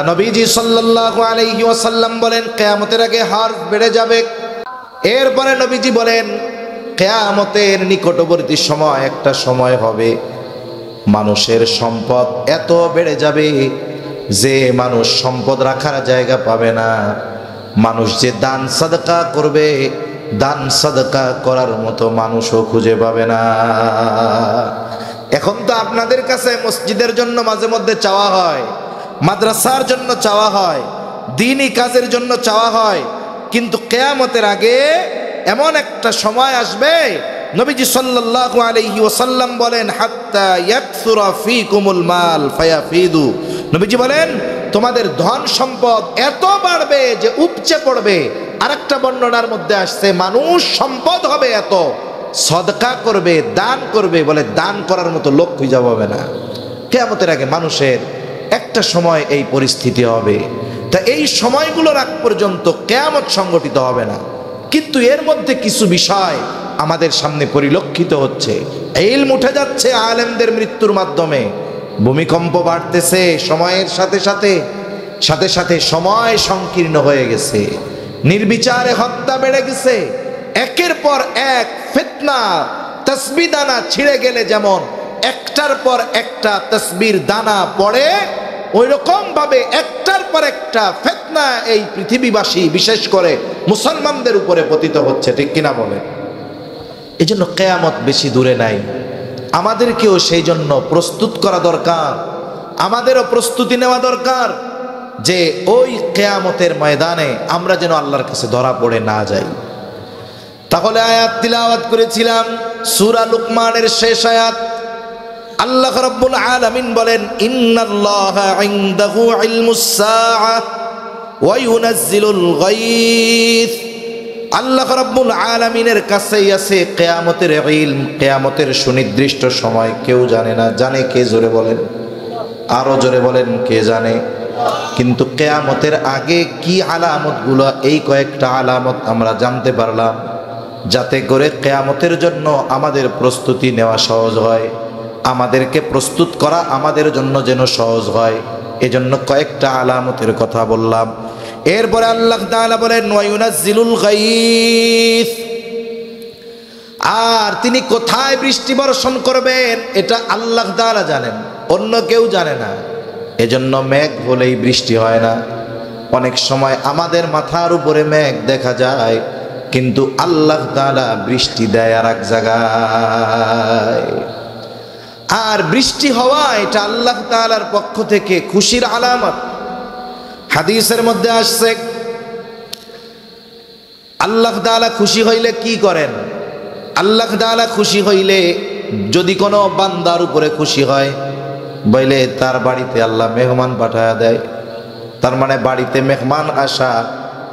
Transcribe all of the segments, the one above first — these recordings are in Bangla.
তা নবীজি সাল্লাল্লাহু আলাইহি ওয়াসাল্লাম বলেন কিয়ামতের আগে হার বেড়ে যাবে। এরপরে নবীজি বলেন কিয়ামতের নিকটবর্তী সময় একটা সময় হবে মানুষের সম্পদ এত বেড়ে যাবে যে মানুষ সম্পদ রাখার জায়গা পাবে না। মানুষ যে দান সাদকা করবে, দান সাদকা করার মতো মানুষও খুঁজে পাবে না। এখন তো আপনাদের কাছে মসজিদের জন্য মাঝে মধ্যে চাওয়া হয়, মাদ্রাসার জন্য চাওয়া হয়, দ্বীনি কাজের জন্য চাওয়া হয়, কিন্তু কিয়ামতের আগে এমন একটা সময় আসবে নবীজি সাল্লাল্লাহু আলাইহি ওয়াসাল্লাম বলেন হাত্তা ইয়াকসুরা ফীকুমুল মাল ফায়াফিদু। নবীজি বলেন তোমাদের ধন সম্পদ এত বাড়বে যে উপচে পড়বে। আরেকটা বর্ণনার মধ্যে আসছে মানুষ সম্পদ হবে এত, সদকা করবে, দান করবে, বলে দান করার মতো লোক খুঁজে পাবে না। কিয়ামতের আগে মানুষের একটা সময় এই পরিস্থিতি হবে। তা এই সময়গুলোর আগ পর্যন্ত কিয়ামত সংগঠিত হবে না, কিন্তু এর মধ্যে কিছু বিষয় আমাদের সামনে পরিলক্ষিত হচ্ছে। ইলম উঠে যাচ্ছে আলেমদের মৃত্যুর মাধ্যমে, ভূমিকম্প বাড়তেছে, সময়ের সাথে সাথে সাথে সাথে সময় সংকীর্ণ হয়ে গেছে, নির্বিচারে হত্যা বেড়ে গেছে, একের পর এক ফিতনা। তাসবিহ দানা ছিঁড়ে গেলে যেমন একটার পর একটা তাসবির দানা পড়ে, ওই রকম ভাবে একটার পর একটা ফিতনা এই পৃথিবীবাসী বিশেষ করে মুসলমানদের উপরে পতিত হচ্ছে, ঠিক কিনা বলেন? এই জন্য কিয়ামত বেশি দূরে নাই, আমাদেরকেও সেই জন্য প্রস্তুত করা দরকার, আমাদেরও প্রস্তুতি নেওয়া দরকার যে ওই কিয়ামতের ময়দানে আমরা যেন আল্লাহর কাছে ধরা পড়ে না যাই। তাহলে আয়াত তিলাওয়াত করেছিলাম সূরা লুকমানের শেষ আয়াত। আল্লাহ রাব্বুল আলামিন বলেন ইন্নাল্লাহা ইনদাহু ইলমুস সাআহ ওয়া ইউনাজ্জিলুল গায়থ। আল্লাহ রাব্বুল আলামিনের কাছেই আছে কিয়ামতের ইলম, কিয়ামতের সুনির্দিষ্ট সময় কেউ জানে না। জানে কে? জোরে বলেন, আরো জোরে বলেন, কে জানে? কিন্তু কিয়ামতের আগে কি আলামতগুলো, এই কয়েকটা আলামত আমরা জানতে পারলাম যাতে করে কিয়ামতের জন্য আমাদের প্রস্তুতি নেওয়া সহজ হয়, আমাদেরকে প্রস্তুত করা আমাদের জন্য যেন সহজ হয়। এজন্য কয়েকটা আলামতের কথা বললাম। এরপরে আল্লাহ তাআলা বলেন ওয়া ইউনাজ্জিলুল গায়থ, আর তিনি কোথায় বৃষ্টি বর্ষণ করবেন এটা আল্লাহ তাআলা জানেন, অন্য কেউ জানে না। এজন্য মেঘ হলেই বৃষ্টি হয় না। অনেক সময় আমাদের মাথার উপরে মেঘ দেখা যায়, কিন্তু আল্লাহ তাআলা বৃষ্টি দেয় আর এক জায়গায়। আর বৃষ্টি হওয়া এটা আল্লাহ তাআলার পক্ষ থেকে খুশির আলামত। হাদিসের মধ্যে আসছে আল্লাহ তাআলা খুশি হইলে কি করেন? আল্লাহ তাআলা খুশি হইলে যদি কোনো বান্দার উপরে খুশি হয় বলে তার বাড়িতে আল্লাহ মেহমান পাঠায়া দেয়। তার মানে বাড়িতে মেহমান আসা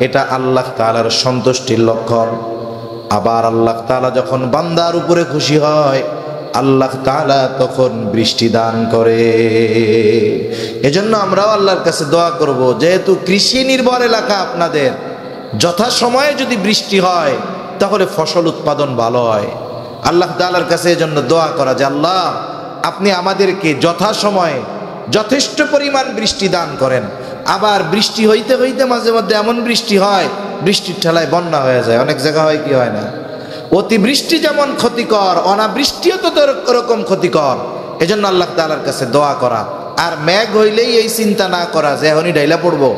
এটা আল্লাহ তাআলার সন্তুষ্টির লক্ষণ। আবার আল্লাহ তাআলা যখন বান্দার উপরে খুশি হয় আল্লাহ তাআলা তখন বৃষ্টি দান করে। এজন্য আমরাও আল্লাহর কাছে দোয়া করব, যেহেতু কৃষি নির্ভর এলাকা আপনাদের, যথাসময়ে যদি বৃষ্টি হয় তাহলে ফসল উৎপাদন ভালো হয়। আল্লাহ তাআলার কাছে এজন্য দোয়া করা যে আল্লাহ আপনি আমাদেরকে যথাসময়ে যথেষ্ট পরিমাণ বৃষ্টি দান করেন। আবার বৃষ্টি হইতে হইতে মাঝে মধ্যে এমন বৃষ্টি হয় বৃষ্টির ঠেলায় বন্যা হয়ে যায়। অনেক জায়গা হয় কি হয় না? অতিবৃষ্টি যেমন ক্ষতিকর, অনাবৃষ্টিও তো ওরকম ক্ষতিকর। এজন্য আল্লাহ তাআলার কাছে দোয়া করা। আর মেঘ হইলেই এই চিন্তা না করা যে এখনই ডাইলা পড়বো।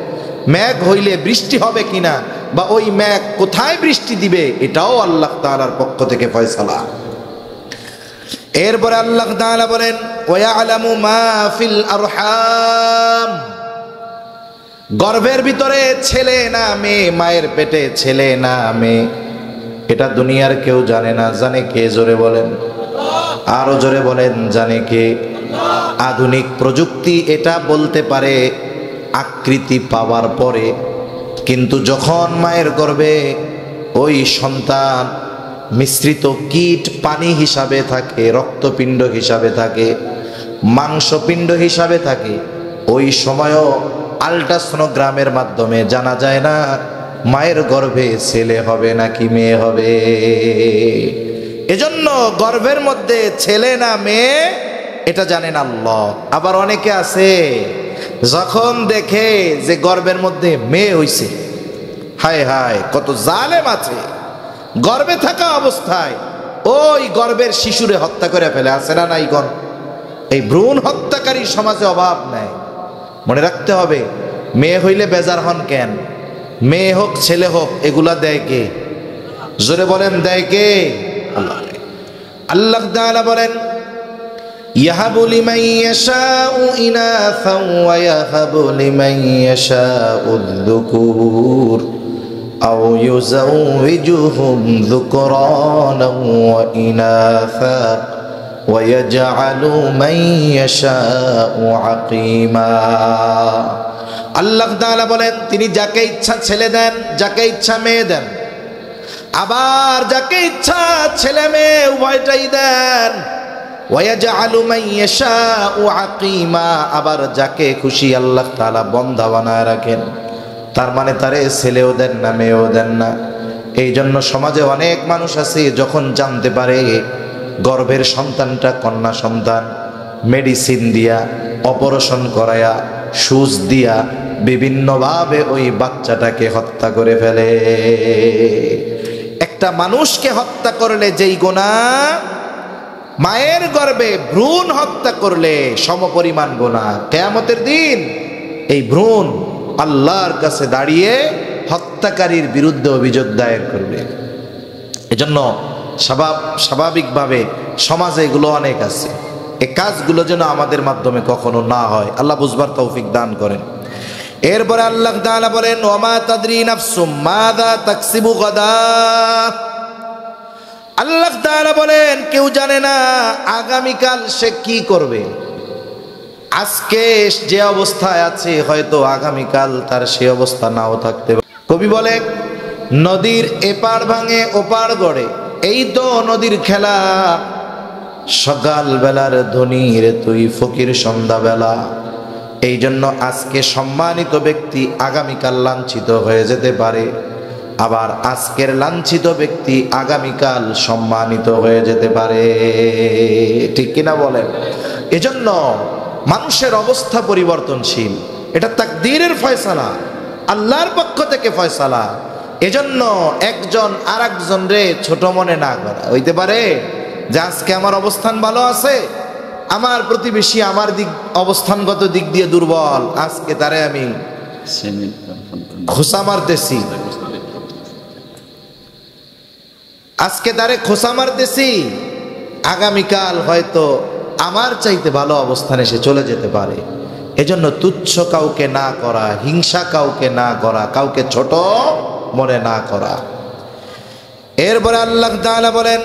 মেঘ হইলে বৃষ্টি হবে কিনা বা ওই মেঘ কোথায় বৃষ্টি দিবে এটাও আল্লাহ তাআলার পক্ষ থেকে ফয়সালা। এরপরে আল্লাহ তাআলা বলেন ওয়ায়ালামু মা ফিল আরহাম, গর্ভের ভিতরে ছেলে না মেয়ে, মায়ের পেটে ছেলে না মেয়ে, এটা দুনিয়ার কেউ জানে না। জানে কে? জোরে বলেন, আরো জোরে বলেন, জানে কে? আধুনিক প্রযুক্তি এটা বলতে পারে আকৃতি পাওয়ার পরে, কিন্তু যখন মায়ের গর্ভে ওই সন্তান মিশ্রিত কীট পানি হিসাবে থাকে, রক্তপিণ্ড হিসাবে থাকে, মাংসপিণ্ড হিসাবে থাকে, ওই সময়ও আল্ট্রাসোনোগ্রামের মাধ্যমে জানা যায় না মায়ের গর্ভে ছেলে হবে নাকি মেয়ে হবে। এজন্য গর্ভের মধ্যে ছেলে না মেয়ে এটা জানেন আল্লাহ। আবার অনেকে আছে যখন দেখে যে গর্ভের মধ্যে মেয়ে হইছে, হায় হায় কত জালেম আছে, গর্ভে থাকা অবস্থায় ওই গর্ভের শিশুরে হত্যা করে ফেলে, আছে না নাই গণ? এই ভ্রূণ হত্যাকারী সমাজে অভাব নাই। মনে রাখতে হবে, মেয়ে হইলে বেজার হন কেন? মেয়ে হোক ছেলে হোক এগুলা দেয় কে? জোরে বলেন, দেয় কে? আল্লাহ। আল্লাহ তাআলা বলেন, ইয়াহাবু লিমান ইয়াশাউ ইনাসান ওয়া ইয়াহাবু লিমান ইয়াশাউ যুকুর আও ইউযাউযুহুম যুকরানান ওয়া ইনাসা ওয়া ইয়াজআলু মান ইয়াশাউ আকীমা। আল্লাহ তাআলা বলেন, তিনি যাকে ইচ্ছা ছেলে দেন, যাকে ইচ্ছা মেয়ে দেন, আবার যাকে ইচ্ছা ছেলে মেয়ে উভয়টাই দেন। ওয়ায়াজআলু মান ইয়াশাউ আকীমা, আবার যাকে খুশি আল্লাহ তাআলা বন্ধা বানায় রাখেন। তার মানে তারে ছেলেও দেন না, মেয়েও দেন না। এই জন্য সমাজে অনেক মানুষ আছে, যখন জানতে পারে গর্ভের সন্তানটা কন্যা সন্তান, মেডিসিন দিয়া, অপারেশন করায়া, সুচ দিয়া বিভিন্নভাবে ওই বাচ্চাটাকে হত্যা করে ফেলে। একটা মানুষকে হত্যা করলে যেই গুনাহ, মায়ের গর্ভে ভ্রূণ হত্যা করলে সমপরিমাণ গুনাহ। কিয়ামতের দিন এই ভ্রূণ আল্লাহর কাছে দাঁড়িয়ে হত্যাকারীর বিরুদ্ধে অভিযোগ দায়ের করবে। এজন্য স্বাভাবিকভাবে সমাজে এগুলো অনেক আছে। এই কাজগুলো যেন আমাদের মাধ্যমে কখনো না হয়, আল্লাহ বুঝবার তৌফিক দান করেন। এরপরে আল্লাহ তাআলা বলেন, ওয়ামা তাদরি নাফসুম মাযা তাকসিবু গাদা। আল্লাহ তাআলা বলেন, কেউ জানে না আগামীকাল সে কি করবে। আজকে যে অবস্থায় আছে হয়তো আগামীকাল তার সে অবস্থা নাও থাকতে পারে। কবি বলে, নদীর এপার ভাঙে ওপার গড়ে, এই তো নদীর খেলা। সকাল বেলার ধনী রে তুই ফকির সন্ধ্যাবেলা। এই জন্য আজকে সম্মানিত ব্যক্তি আগামীকাল লাঞ্ছিত হয়ে যেতে পারে, আবার আজকের লাঞ্ছিত ব্যক্তি আগামীকাল সম্মানিত হয়ে যেতে পারে। ঠিক কিনা বলেন? এজন্য মানুষের অবস্থা পরিবর্তনশীল, এটা তাকদীরের ফয়সালা, আল্লাহর পক্ষ থেকে ফয়সালা। এজন্য একজন আর একজন রে ছোট মনে না করা। হইতে পারে যে আজকে আমার অবস্থান ভালো আছে, আমার প্রতিবেশী আমার অবস্থানগত দিক দিয়ে দুর্বল, আজকে তারে আমি খোসা মারতেছি, আজকে তারে খোসা মারতেছি, আগামীকাল হয়তো আমার চাইতে ভালো অবস্থানে সে চলে যেতে পারে। এজন্য তুচ্ছ কাউকে না করা, হিংসা কাউকে না করা, কাউকে ছোট মনে না করা। এরপরে আল্লাহ তাআলা বলেন,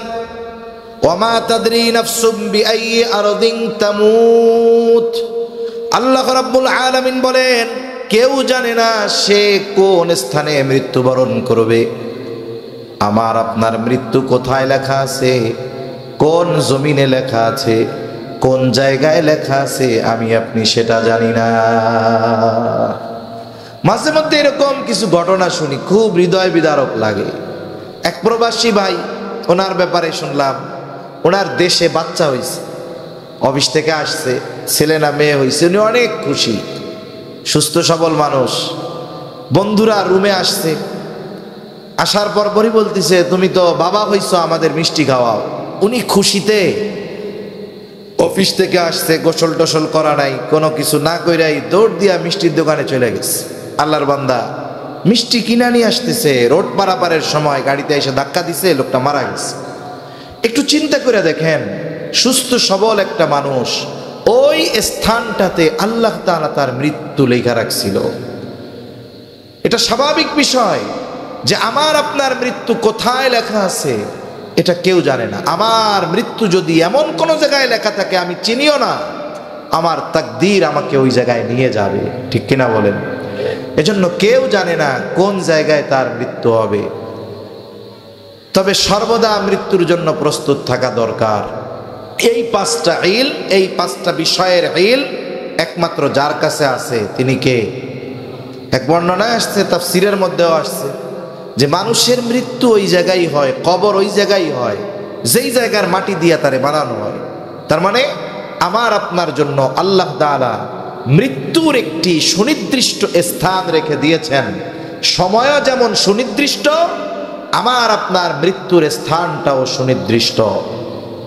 ওয়ামা তাদরি নাফসুম বিআইয়ি আরদিন তামুত। আল্লাহ রাব্বুল আলামিন বলেন, কেউ জানে না সে কোন স্থানে মৃত্যুবরণ করবে। আমার আপনার মৃত্যু কোথায় লেখা আছে, কোন জমিনে লেখা আছে, কোন জায়গায় লেখা আছে, আমি আপনি সেটা জানি না। মাঝে মধ্যে এরকম কিছু ঘটনা শুনি, খুব হৃদয় বিদারক লাগে। এক প্রবাসী ভাই, ওনার ব্যাপারে শুনলাম, ওনার দেশে বাচ্চা হয়েছে, অফিস থেকে আসছে, ছেলে না মেয়ে হয়েছে, উনি অনেক খুশি, সুস্থ সবল মানুষ। বন্ধুরা রুমে আসছে, আসার পরই বলতেছে, তুমি তো বাবা হইছো, আমাদের মিষ্টি খাওয়াও। উনি খুশিতে অফিস থেকে আসছে, গোসল টোসল করা নাই, কোনো কিছু না কইরাই দৌড় দিয়া মিষ্টির দোকানে চলে গেছে। আল্লাহর বান্দা মিষ্টি কিনা নিয়ে আসতেছে, রোড পারাপারের সময় গাড়িতে এসে ধাক্কা দিছে, লোকটা মারা গেছে। একটু চিন্তা করে দেখেন, সুস্থ সবল একটা মানুষ, ওই স্থানটাতে আল্লাহ তাআলা তার মৃত্যু লেখা রাখছিল। এটা স্বাভাবিক বিষয় যে আমার আপনার মৃত্যু কোথায় লেখা আছে এটা কেউ জানে না। আমার মৃত্যু যদি এমন কোন জায়গায় লেখা থাকে আমি চিনিও না, আমার তাকদীর আমাকে ওই জায়গায় নিয়ে যাবে। ঠিক কিনা বলেন? এজন্য কেউ জানে না কোন জায়গায় তার মৃত্যু হবে। তবে সর্বদা মৃত্যুর জন্য প্রস্তুত থাকা দরকার। এই পাঁচটা ইল, এই পাঁচটা বিষয়ের ইল একমাত্র যার কাছে আছে তিনি কে? এক বর্ণনায় আসছে, তাফসীরের মধ্যেও আসছে যে মানুষের মৃত্যু ওই জায়গায় হয়, কবর ওই জায়গায় হয় যেই জায়গার মাটি দিয়ে তারে বানানো হয়। তার মানে আমার আপনার জন্য আল্লাহ তাআলা মৃত্যুর একটি সুনির্দিষ্ট স্থান রেখে দিয়েছেন, সময়ও যেমন সুনির্দিষ্ট, আমার আপনার মৃত্যুর স্থানটাও সুনির্দিষ্ট,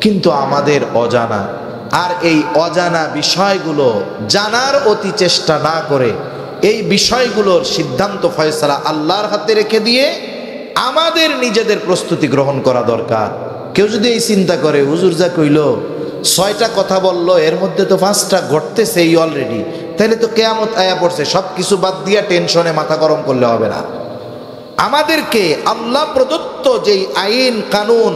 কিন্তু আমাদের অজানা। আর এই অজানা বিষয়গুলো জানার অতি চেষ্টা না করে এই বিষয়গুলোর সিদ্ধান্ত ফয়সালা আল্লাহর হাতে রেখে দিয়ে আমাদের নিজেদের প্রস্তুতি গ্রহণ করা দরকার। কেউ যদি এই চিন্তা করে, হুজুর যা কইল 6টা কথা বললো, এর মধ্যে তো 5টা ঘটতেছে এই অলরেডি, তাহলে তো কেয়ামত আয়া পড়ছে, সব কিছু বাদ দিয়া টেনশনে মাথা গরম করলে হবে না। আমাদেরকে আল্লাহ প্রদত্ত যেই আইন কানুন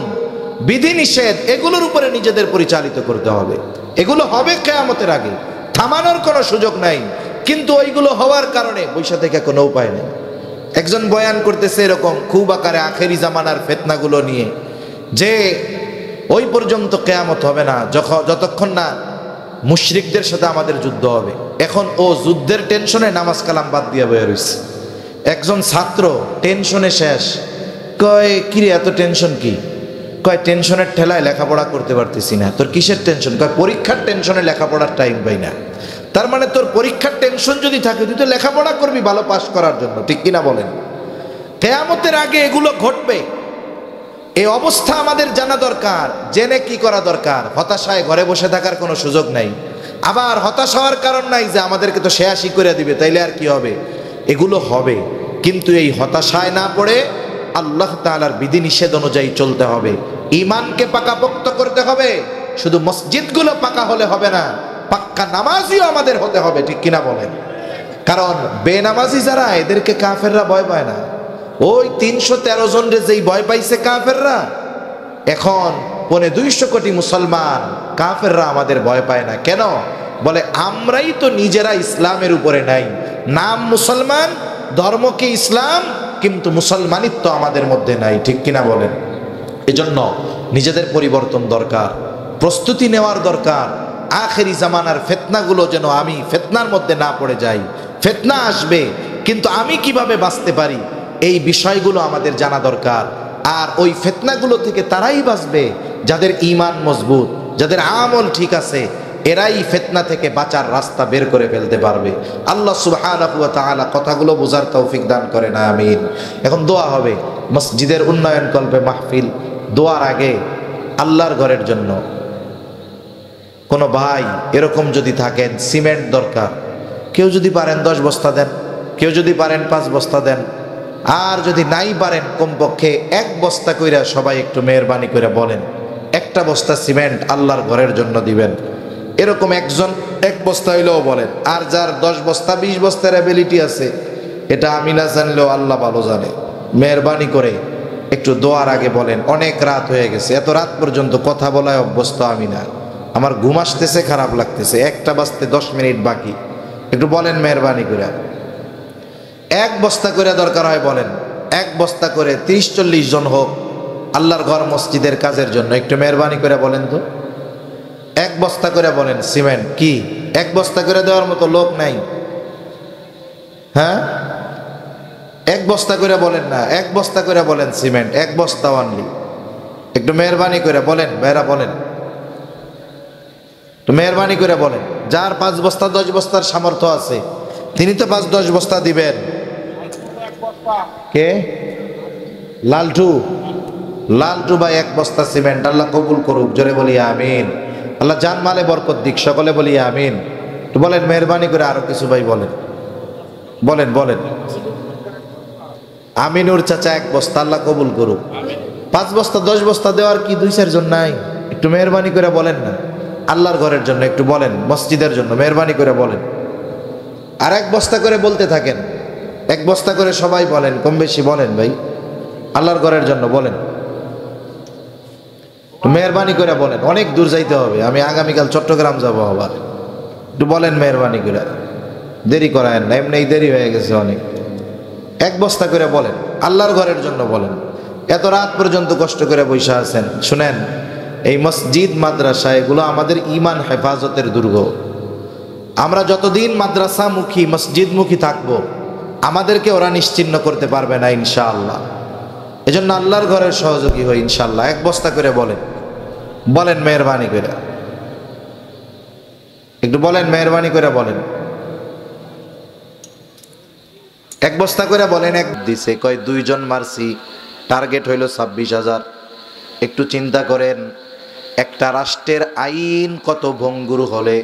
বিধিনিষেধ এগুলোর উপরে নিজেদের পরিচালিত করতে হবে। এগুলো হবে কিয়ামতের আগে, থামানোর কোনো সুযোগ নাই, কিন্তু ওইগুলো হওয়ার কারণে বৈশা থেকে কোনো উপায় নেই। একজন বয়ান করতেছে এরকম খুব আকারে আখেরি জামানার ফিতনাগুলো নিয়ে, যে ওই পর্যন্ত কিয়ামত হবে না যতক্ষণ না মুশরিকদের সাথে আমাদের যুদ্ধ হবে। এখন ও যুদ্ধের টেনশনে নামাজ কালাম বাদ দিয়ে বয়ে রয়েছে। একজন ছাত্র টেনশনে শেষ, কয় কিরে এত টেনশন কি? কয় টেনশনের ঠেলায় লেখাপড়া করতে পারতেছি না। তোর কিসের টেনশন? কয় পরীক্ষার টেনশনে লেখাপড়ার টাইম পাই না। তার মানে তোর পরীক্ষার টেনশন যদি থাকে, তুই তো লেখাপড়া করবি ভালো পাস করার জন্য, ঠিক কিনা বলেন? কিয়ামতের আগে এগুলো ঘটবে, এই অবস্থা আমাদের জানা দরকার। জেনে কি করা দরকার? হতাশায় ঘরে বসে থাকার কোনো সুযোগ নাই। আবার হতাশ হওয়ার কারণ নাই যে আমাদেরকে তো শেয়াশি করে দিবে, তাইলে আর কি হবে? এগুলো হবে, কিন্তু এই হতাশায় না পড়ে আল্লাহ তাআলার বিধিনিষেধ অনুযায়ী চলতে হবে। ঈমানকে পাকাপোক্ত করতে হবে। শুধু মসজিদগুলো পাকা হলে হবে না, পাক্কা নামাজিও আমাদের হতে হবে, ঠিক কিনা বলেন? কারণ বেনামাজি যারা, এদেরকে কাফেররা ভয় পায় না। ওই 313 জন রে যেই ভয় পাইছে কাফেররা, এখন 250 কোটি মুসলমান, কাফেররা আমাদের ভয় পায় না। কেন? বলে আমরাই তো নিজেরা ইসলামের উপরে নাই। নাম মুসলমান, ধর্ম কি ইসলাম, কিন্তু মুসলমানিত্ব আমাদের মধ্যে নাই, ঠিক কিনা বলেন? এজন্য নিজেদের পরিবর্তন দরকার, প্রস্তুতি নেওয়ার দরকার। আখেরি জামানার ফিতনাগুলো যেন আমি ফিতনার মধ্যে না পড়ে যাই। ফিতনা আসবে, কিন্তু আমি কিভাবে বাঁচতে পারি, এই বিষয়গুলো আমাদের জানা দরকার। আর ওই ফিতনাগুলো থেকে তারাই বাঁচবে যাদের ঈমান মজবুত, যাদের আমল ঠিক আছে, এরাই ফিতনা থেকে বাঁচার রাস্তা বের করে ফেলতে পারবে। আল্লাহ সুবহানাহু ওয়া তাআলা কথাগুলো বোঝার তৌফিক দান করেন, আমিন। এখন দোয়া হবে, মসজিদের উন্নয়ন কল্পে মাহফিল। দোয়ার আগে আল্লাহর ঘরের জন্য কোনো ভাই এরকম যদি থাকেন, সিমেন্ট দরকার, কেউ যদি পারেন 10 বস্তা দেন, কেউ যদি পারেন 5 বস্তা দেন, আর যদি নাই পারেন কমপক্ষে 1 বস্তা কইরা সবাই একটু মেহেরবানি করে বলেন, 1টা বস্তা সিমেন্ট আল্লাহর ঘরের জন্য দিবেন। এরকম একজন 1 বস্তা হইলেও বলেন। আর যার 10 বস্তা 20 বস্তার অ্যাবিলিটি আছে, এটা আমি না জানলেও আল্লাহ ভালো জানে, মেহেরবানি করে একটু দোয়ার আগে বলেন। অনেক রাত হয়ে গেছে, এত রাত পর্যন্ত কথা বলায় অভ্যস্ত আমি না, আমার ঘুম আসতেছে, খারাপ লাগতেছে, 1টা বাজতে 10 মিনিট বাকি, একটু বলেন মেহেরবানি করে। 1 বস্তা করে দরকার হয় বলেন, 1 বস্তা করে 30-40 জন হোক, আল্লাহর ঘর মসজিদের কাজের জন্য একটু মেহেরবানি করে বলেন তো। 1 বস্তা করে বলেন সিমেন্ট। কি 1 বস্তা করে দেওয়ার মতো লোক নাই? হ্যাঁ, 1 বস্তা করে বলেন না, 1 বস্তা করে বলেন সিমেন্ট, 1 বস্তা অনলি। একটু মেহেরবানি করে বলেন ভাইরা, বলেন একটু মেহেরবানি করে বলেন। যার 5 বস্তা 10 বস্তার সামর্থ্য আছে, তিনি তো 5-10 বস্তা দিবেন। কে? লালটু, লালটু ভাই 1 বস্তা সিমেন্ট, আল্লাহ কবুল করুক, জোরে বলি আমিন। আল্লাহ জান মালে বরকত দিক, সকলে বলি আমিন। তো বলেন মেহেরবানি করে, আরো কিছু ভাই বলেন, বলেন বলেন। আমিনুর চাচা 1 বস্তা, আল্লাহ কবুল করুক। 5 বস্তা 10 বস্তা দেওয়ার কি 2-4 জন নাই? একটু মেহেরবানি করে বলেন না, আল্লাহর ঘরের জন্য একটু বলেন, মসজিদের জন্য মেহেরবানি করে বলেন। আর 1 বস্তা করে বলতে থাকেন, 1 বস্তা করে সবাই বলেন, কম বেশি বলেন ভাই, আল্লাহর ঘরের জন্য বলেন, মেহেরবানি করে বলেন। অনেক দূর যাইতে হবে, আমি আগামীকাল চট্টগ্রাম যাব আবার, একটু বলেন মেহেরবানি করে, দেরি করায়েন না, এমনি দেরি হয়ে গেছে অনেক। 1 বস্তা করে বলেন, আল্লাহর ঘরের জন্য বলেন। এত রাত পর্যন্ত কষ্ট করে বসে আছেন, শুনেন, এই মসজিদ মাদ্রাসা এগুলো আমাদের ঈমান হেফাজতের দুর্গ। আমরা যতদিন মাদ্রাসামুখী মসজিদমুখী থাকবো, আমাদেরকে ওরা নিশ্চিহ্ন করতে পারবে না ইনশাআল্লাহ। এজন্য আল্লাহর ঘরের সহযোগী হই ইনশাআল্লাহ। 1 বস্তা করে বলেন, বলেন মেহেরবানি করে, একটু বলেন মেহেরবানি করে বলেন। এক বস্তা করে বলেন, এক দিছে, কয় 2 জন মারছি, টার্গেট হইল 26,000। একটু চিন্তা করেন, একটা রাষ্ট্রের আইন কত ভঙ্গুর হলে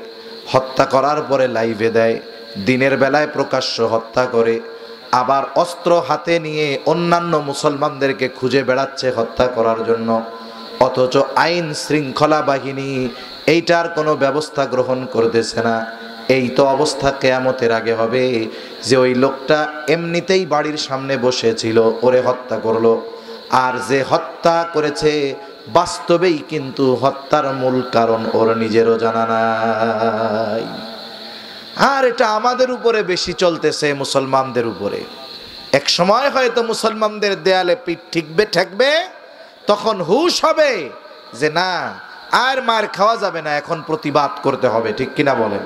হত্যা করার পরে লাইভে দেয়, দিনের বেলায় প্রকাশ্য হত্যা করে, আবার অস্ত্র হাতে নিয়ে অন্যান্য মুসলমানদেরকে খুঁজে বেড়াচ্ছে হত্যা করার জন্য, অথচ আইন শৃঙ্খলা বাহিনী এইটার কোনো ব্যবস্থা গ্রহণ করতেছে না। এই তো অবস্থা কিয়ামতের আগে হবে, যে ওই লোকটা এমনিতেই বাড়ির সামনে বসেছিল, ওরে হত্যা করলো, আর যে হত্যা করেছে বাস্তবেই কিন্তু হত্যার মূল কারণ ওর নিজেরও জানা নাই। আর এটা আমাদের উপরে বেশি চলতেছে, মুসলমানদের উপরে। এক সময় হয়তো মুসলমানদের দেয়ালে পিঠ ঠেকবে, তখন হুঁশ হবে যে না, আর মার খাওয়া যাবে না, এখন প্রতিবাদ করতে হবে। ঠিক কিনা বলেন?